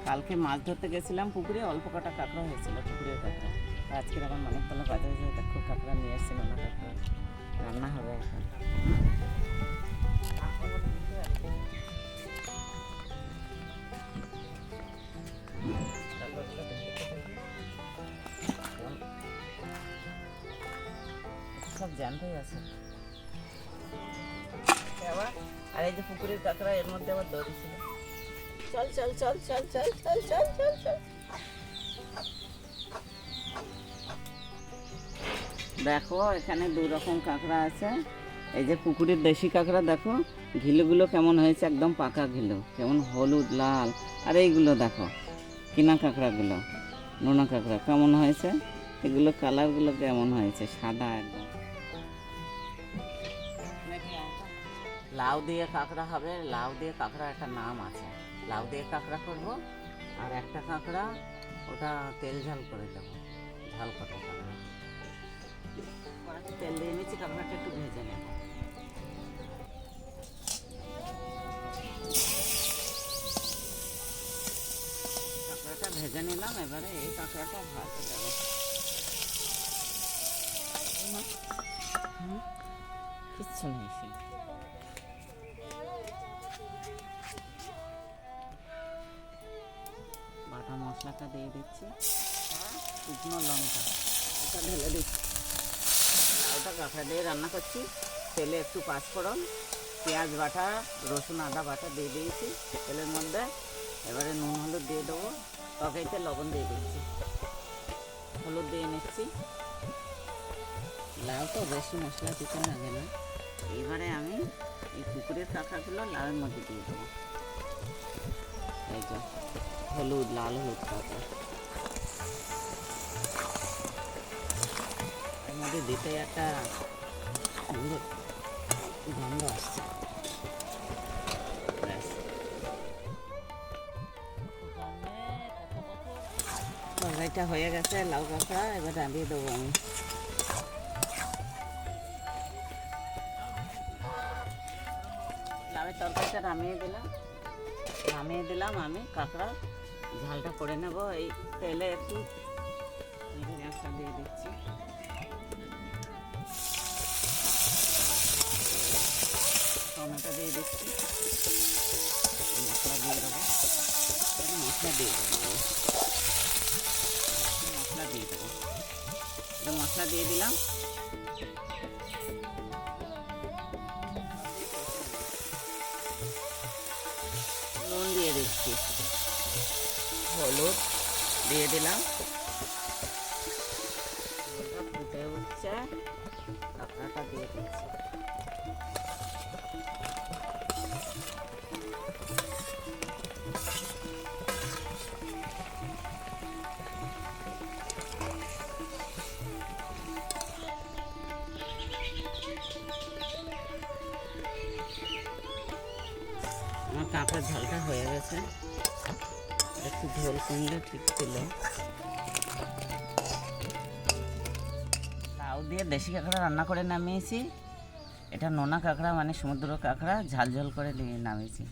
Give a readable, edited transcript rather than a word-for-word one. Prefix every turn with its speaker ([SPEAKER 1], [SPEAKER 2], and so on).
[SPEAKER 1] কালকে মাছ ধরতে গেছিলাম পুকুরে, অল্প কটা কাঁকড়া হয়েছিল, পুকুরের কাঁকড়া। আজকের আবার মানিকতলা বাজারে যেয়ে দেখো কাঁকড়া নিয়ে এসেছে, নোনা কাঁকড়া রান্না হবে এখন। সব জ্যান্তই আছে আবার। আর এই যে পুকুরের কাঁকড়া, এর মধ্যে আবার দড়ি ছিল। চল চল চল চল চল চল চল চল চল। দেখো এখানে দু রকম কাঁকড়া আছে। এই যে পুকুরের দেশি কাঁকড়া, দেখো ঘিলুগুলো কেমন হয়েছে, একদম পাকা ঘিলু, কেমন হলুদ লাল। আর এইগুলো দেখো কিনা কাঁকড়াগুলো, নোনা কাঁকড়া কেমন হয়েছে, এগুলো কালারগুলো কেমন হয়েছে, সাদা একদম। লাউ দিয়ে কাঁকড়া হবে, লাউ দিয়ে কাঁকড়া একটা নাম আছে, লাউ দিয়ে কাঁকড়া করবো। আর একটা কাঁকড়া ওটা তেল ঝাল করে দেবো, ঝাল কাঁকড়া কাঁকড়া। তেল দিয়ে নিচ্ছি, কাঁকড়াটা একটু ভেজে নেব। কাঁকড়াটা ভেজে নিলাম, এবারে এই কাঁকড়াটা ভাজতে দেবো। কিচ্ছু নেই, বাটা মশলাটা দিয়ে দিচ্ছি, শুকনো লঙ্কা এটা ঢেলে দিচ্ছি। লাউটা কাঁকড়া দিয়ে রান্না করছি, তেলে একটু পাঁচফোড়ন, পেঁয়াজ বাটা, রসুন আদা বাটা দিয়ে দিয়েছি তেলের মধ্যে। এবারে নুন হলুদ দিয়ে দেবো, তরকারিতে লবণ দিয়ে দিচ্ছি, হলুদ দিয়ে নিচ্ছি। লাউ তো বেশি মশলা দিতে লাগে না। এবারে আমি এই পুকুরের কাঁকড়াগুলো লাউয়ের মধ্যে দিয়ে দেবো। এই যে হলুদ, লাল হলুদ কাঁকড়া এর মধ্যে দিতে একটা সুন্দর গন্ধ আসছে। তরকারিটা হয়ে গেছে, লাউ কাঁকড়া এবার রাঁধিয়ে দেবো আমি। লাউয়ের তরকারিটা নামিয়ে দিলাম আমি। কাঁকড়া ঝালটা করে নেব, এই তেলে একটু পেঁয়াজটা দিয়ে দিচ্ছি, টমেটো দিয়ে দিচ্ছি, মশলা দিয়ে দেবো। মশলা দিয়ে দিলাম। নুন দিয়ে দিচ্ছি, হলুদ দিয়ে দিলাম। ফুটে উঠছে, কাঁকড়াটা দিয়ে দিচ্ছি। আমার কাঁকড়ার ঝালটা হয়ে গেছে, একটু ঝোল কমলে ঠিক ছিল। লাউ দিয়ে দেশি কাঁকড়া রান্না করে নামিয়েছি। এটা নোনা কাঁকড়া, মানে সমুদ্র কাঁকড়া, ঝাল ঝাল করে নামিয়েছি।